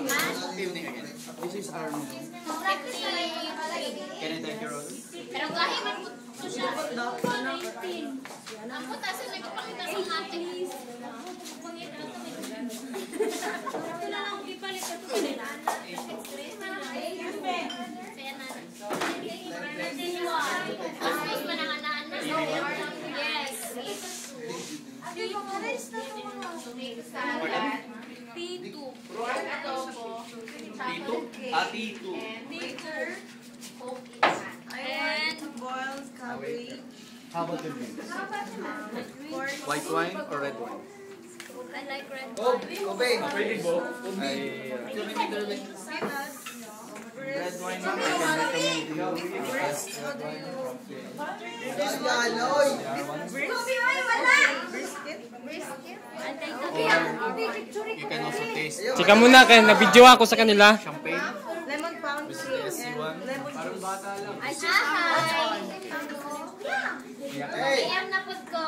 Evening again. This is our menu. Can I take your order? Pero kahit may puto siya. 18. Ang puta sa nagpapakita sa atin. Ito na lang ipalit ito sa nila. Kaya na. Mas mananganaan na. Yes. T2. Tito? Ah, Tito. And boiled cabbage. How about your drinks? White wine or red wine? I like red. Obey. Ready, Bo? Red wine, ma'am. I can recommend you best red wine from you can also taste Chika muna kaya na-video ako sa kanila. champagne. Lemon pound This is cake. the SC1. Parang bata lang. Ay, hi! AM na po ko.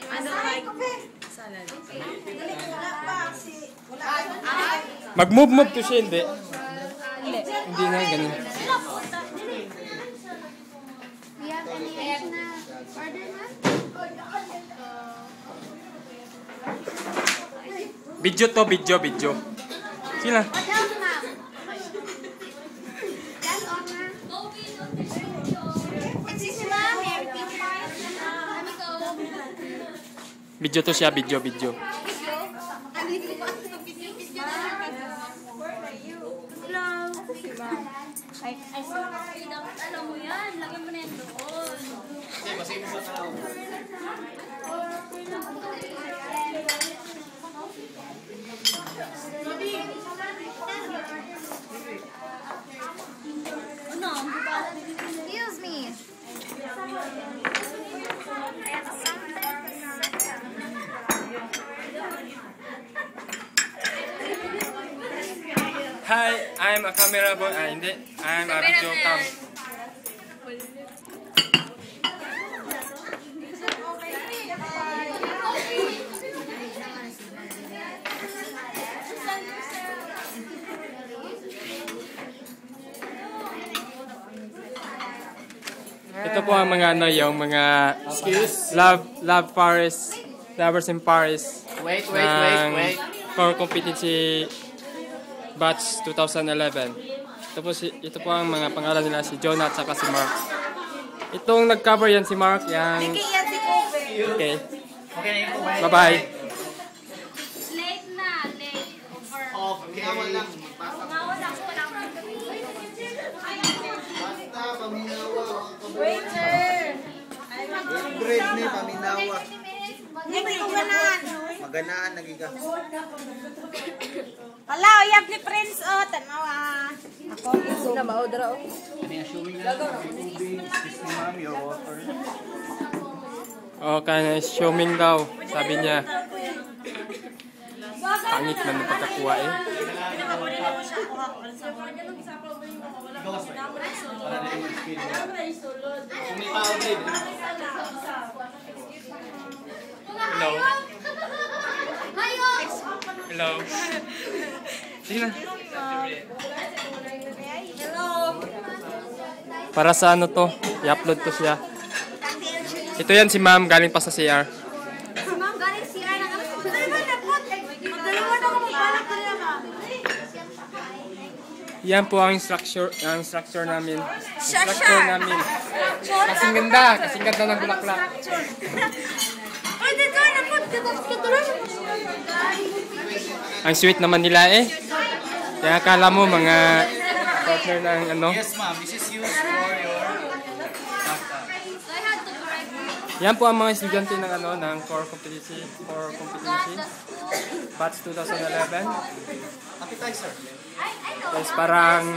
Ano like salad? Mag-move to siya, hindi. Hindi na, ganun. We have any na order na? Video to, video. Sila. What else, ma'am? That's all, ma'am. Excuse me, ma'am. Everything fine? Let me go. Video to siya, video. Hello? Ay, alam mo yan. Lagyan mo na yan doon. Excuse me. Hi, I'm a camera boy. Hindi. I'm a video cam. Ito po ang mga yung mga lovers in Paris. Wait. For competency batch 2011. Ito po ang mga pangalan nila, si Jonah at saka si Mark. Itong nag-cover yan si Mark, yan. Okay. Bye-bye. Late na. Late. Okay. Wala. Basta paminawa. Waiter! Bread ni paminawa. Hindi ko ganan. Maganaan nagiga. Hala, uyab ni Prince o. Tanawa. Ako, iso na maudra o. May assuming na tubig. Excuse me, ma'am, your water. Oh, kaya showing daw, sabi niya. Pangit man ng pagkakuha eh. Hello. Hello. Sige na. Para sa ano to? I-upload to siya. Ito yan si ma'am, galing pa sa CR. Ma'am, galing CR na kami. Yan po ang structure namin. Structure namin. Kasing ganda ng bulaklak. Ay, dito na po. Ang sweet naman nila eh. Kaya akala mo mga partner ng ano. Yes, ma'am. This is used for your pasta. So I had to correct you. Yan po ang mga estudyante ng ano ng core competency batch 2011. Appetizer. Tapos parang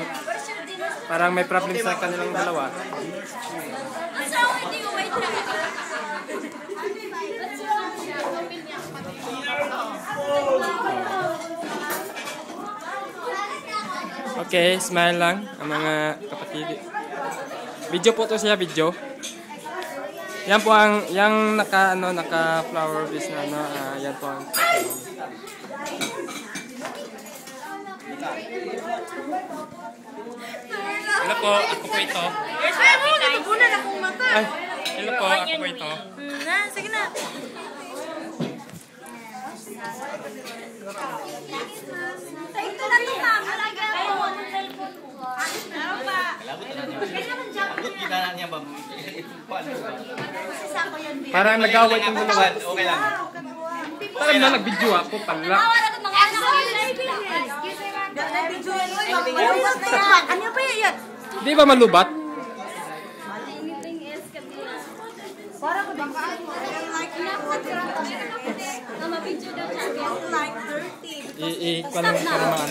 may problem sa kanilang dalawa. What's wrong with you? Wait lang. What's wrong with you? Okay, smile lang ang mga kapatid. Video po to siya, video. Yan po ang naka flower base na ano, yan po ang Hello po, ako po ito. Kaya mo, nagpunan akong mata. Ay, hello po, ako po ito. Sige na. Ito na ito, ma'am. Alaga ako. Ano ba? Parang nag-away itong dalawa. Okay lang. Parang na nag-video ako pala. Ano ba yan? Di ba malubat? Para ko baka like Mama, picture daw siya. like 30. Ikuha lang para maano.